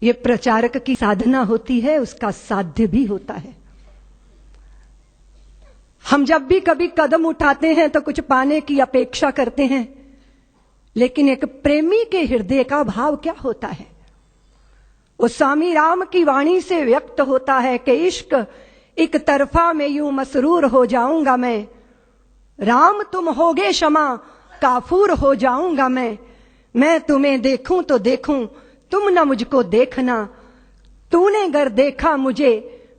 ये प्रचारक की साधना होती है, उसका साध्य भी होता है। हम जब भी कभी कदम उठाते हैं तो कुछ पाने की अपेक्षा करते हैं, लेकिन एक प्रेमी के हृदय का भाव क्या होता है? वो स्वामी राम की वाणी से व्यक्त होता है कि इश्क एक तरफा में यूं मसरूर हो जाऊंगा मैं, राम तुम होगे क्षमा काफूर हो जाऊंगा मैं तुम्हें देखूं तो देखूं तुम न मुझको देखना, तूने गर देखा मुझे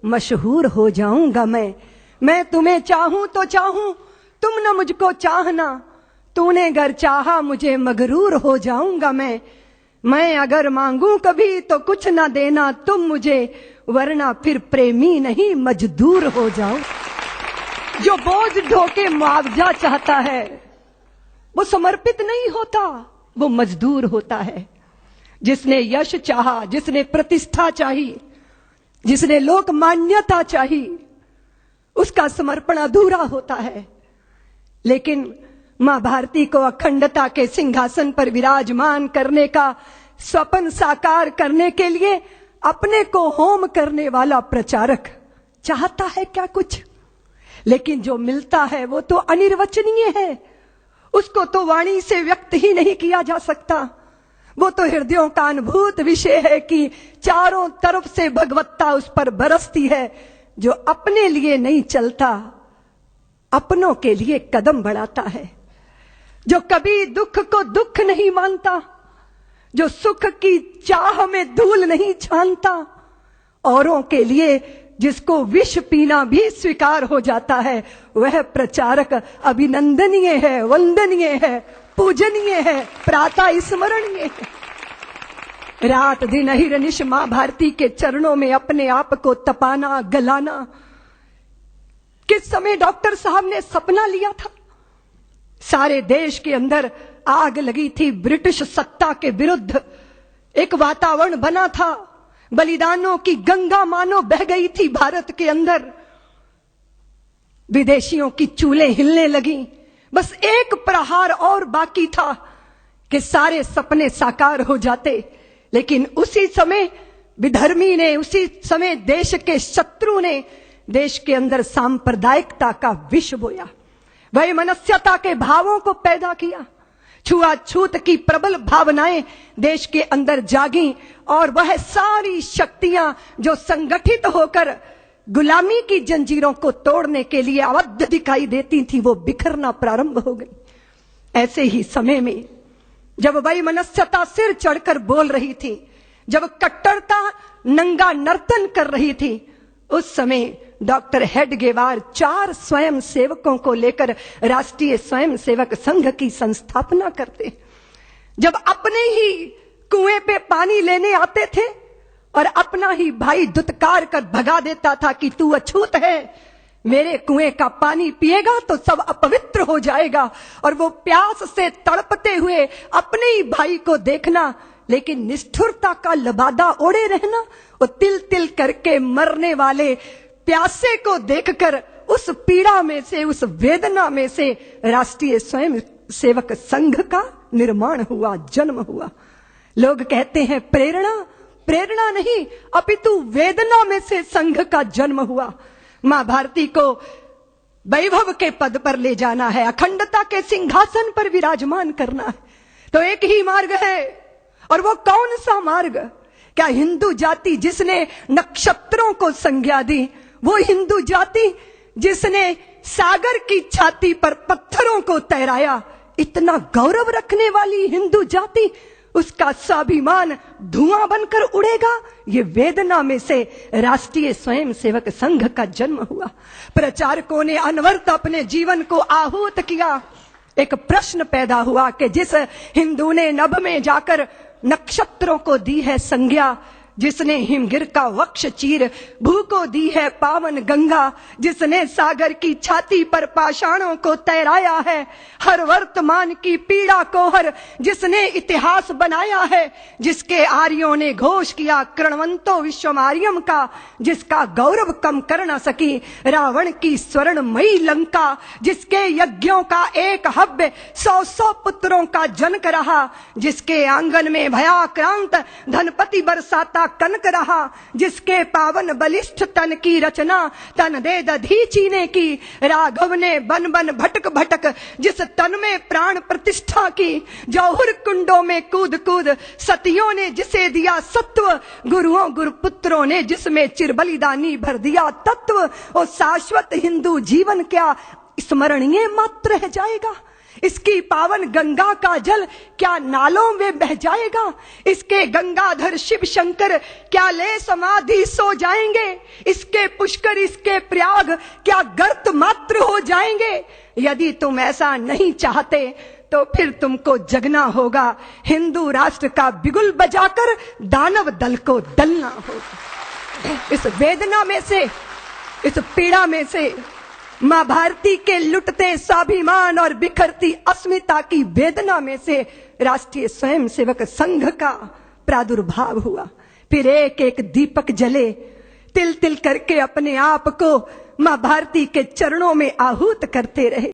मशहूर हो जाऊंगा मैं तुम्हें चाहूं तो चाहूं तुम न मुझको चाहना, तूने गर चाहा मुझे मगरूर हो जाऊंगा मैं अगर मांगू कभी तो कुछ ना देना तुम मुझे, वरना फिर प्रेमी नहीं मजदूर हो जाऊं। जो बोझ ढोके मुआवजा चाहता है वो समर्पित नहीं होता, वो मजदूर होता है। जिसने यश चाहा, जिसने प्रतिष्ठा चाही, जिसने लोक मान्यता चाही, उसका समर्पण अधूरा होता है। लेकिन मां भारती को अखंडता के सिंहासन पर विराजमान करने का स्वप्न साकार करने के लिए अपने को होम करने वाला प्रचारक चाहता है क्या कुछ? लेकिन जो मिलता है वो तो अनिर्वचनीय है, उसको तो वाणी से व्यक्त ही नहीं किया जा सकता। वो तो हृदयों का अनुभूत विषय है कि चारों तरफ से भगवत्ता उस पर बरसती है। जो अपने लिए नहीं चलता, अपनों के लिए कदम बढ़ाता है। जो कभी दुख को दुख नहीं मानता, जो सुख की चाह में धूल नहीं छानता, औरों के लिए जिसको विष पीना भी स्वीकार हो जाता है, वह प्रचारक अभिनंदनीय है, वंदनीय है, पूजनीय है, प्रातः स्मरणीय है। रात दिन अहिर्निश मां भारती के चरणों में अपने आप को तपाना, गलाना। किस समय डॉक्टर साहब ने सपना लिया था? सारे देश के अंदर आग लगी थी, ब्रिटिश सत्ता के विरुद्ध एक वातावरण बना था, बलिदानों की गंगा मानो बह गई थी भारत के अंदर। विदेशियों की चूल्हें हिलने लगी, बस एक प्रहार और बाकी था कि सारे सपने साकार हो जाते। लेकिन उसी समय विधर्मी ने, उसी समय देश के शत्रु ने देश के अंदर सांप्रदायिकता का विष बोया, वैमनस्यता के भावों को पैदा किया, छुआछूत की प्रबल भावनाएं देश के अंदर जागी, और वह सारी शक्तियां जो संगठित होकर गुलामी की जंजीरों को तोड़ने के लिए आबद्ध दिखाई देती थी, वो बिखरना प्रारंभ हो गई। ऐसे ही समय में जब वैमनस्यता सिर चढ़कर बोल रही थी, जब कट्टरता नंगा नर्तन कर रही थी, उस समय डॉक्टर हेडगेवार 4 स्वयं सेवकों को लेकर राष्ट्रीय स्वयं सेवक संघ की संस्थापना करते। जब अपने ही कुएं पे पानी लेने आते थे और अपना ही भाई दुत्कार कर भगा देता था कि तू अछूत है, मेरे कुएं का पानी पिएगा तो सब अपवित्र हो जाएगा, और वो प्यास से तड़पते हुए अपने ही भाई को देखना, लेकिन निष्ठुरता का लबादा ओढ़े रहना, वो तिल तिल करके मरने वाले प्यासे को देखकर उस पीड़ा में से, उस वेदना में से राष्ट्रीय स्वयं सेवक संघ का निर्माण हुआ, जन्म हुआ। लोग कहते हैं प्रेरणा, प्रेरणा नहीं अपितु वेदना में से संघ का जन्म हुआ। मां भारती को वैभव के पद पर ले जाना है, अखंडता के सिंहासन पर विराजमान करना है, तो एक ही मार्ग है। और वो कौन सा मार्ग? क्या हिंदू जाति जिसने नक्षत्रों को संज्ञा दी, वो हिंदू जाति जिसने सागर की छाती पर पत्थरों को तैराया, इतना गौरव रखने वाली हिंदू जाति, उसका स्वाभिमान धुआं बनकर उड़ेगा? ये वेदना में से राष्ट्रीय स्वयं सेवक संघ का जन्म हुआ। प्रचारकों ने अनवरत अपने जीवन को आहूत किया। एक प्रश्न पैदा हुआ कि जिस हिंदू ने नभ में जाकर नक्षत्रों को दी है संज्ञा, जिसने हिमगिर का वक्ष चीर भू को दी है पावन गंगा, जिसने सागर की छाती पर पाषाणों को तैराया है, हर वर्तमान की पीड़ा को हर जिसने इतिहास बनाया है, जिसके आर्यों ने घोष किया कृणवंतो विश्वमार्यम का, जिसका गौरव कम कर न सकी रावण की स्वर्णमयी लंका, जिसके यज्ञों का एक हव्य 100 पुत्रों का जनक रहा, जिसके आंगन में भयाक्रांत धनपति बरसाता कनक रहा, जिसके पावन बलिष्ठ तन की रचना तन दे दधीची ने की। राघव ने बन बन भटक भटक जिस तन में प्राण प्रतिष्ठा की। जौहर कुंडों में कूद कूद सतियों ने जिसे दिया सत्व, गुरुओं गुरुपुत्रों ने जिसमें चिरबलिदानी भर दिया तत्व। और शाश्वत हिंदू जीवन क्या स्मरणीय मात्र रह जाएगा? इसकी पावन गंगा का जल क्या नालों में बह जाएगा? इसके गंगाधर शिव शंकर क्या ले समाधि सो जाएंगे? इसके पुष्कर इसके प्रयाग क्या गर्त मात्र हो जाएंगे? यदि तुम ऐसा नहीं चाहते तो फिर तुमको जगना होगा, हिंदू राष्ट्र का बिगुल बजाकर दानव दल को दलना होगा। इस वेदना में से, इस पीड़ा में से, मां भारती के लुटते स्वाभिमान और बिखरती अस्मिता की वेदना में से राष्ट्रीय स्वयंसेवक संघ का प्रादुर्भाव हुआ। फिर एक एक दीपक जले, तिल तिल करके अपने आप को मां भारती के चरणों में आहूत करते रहे।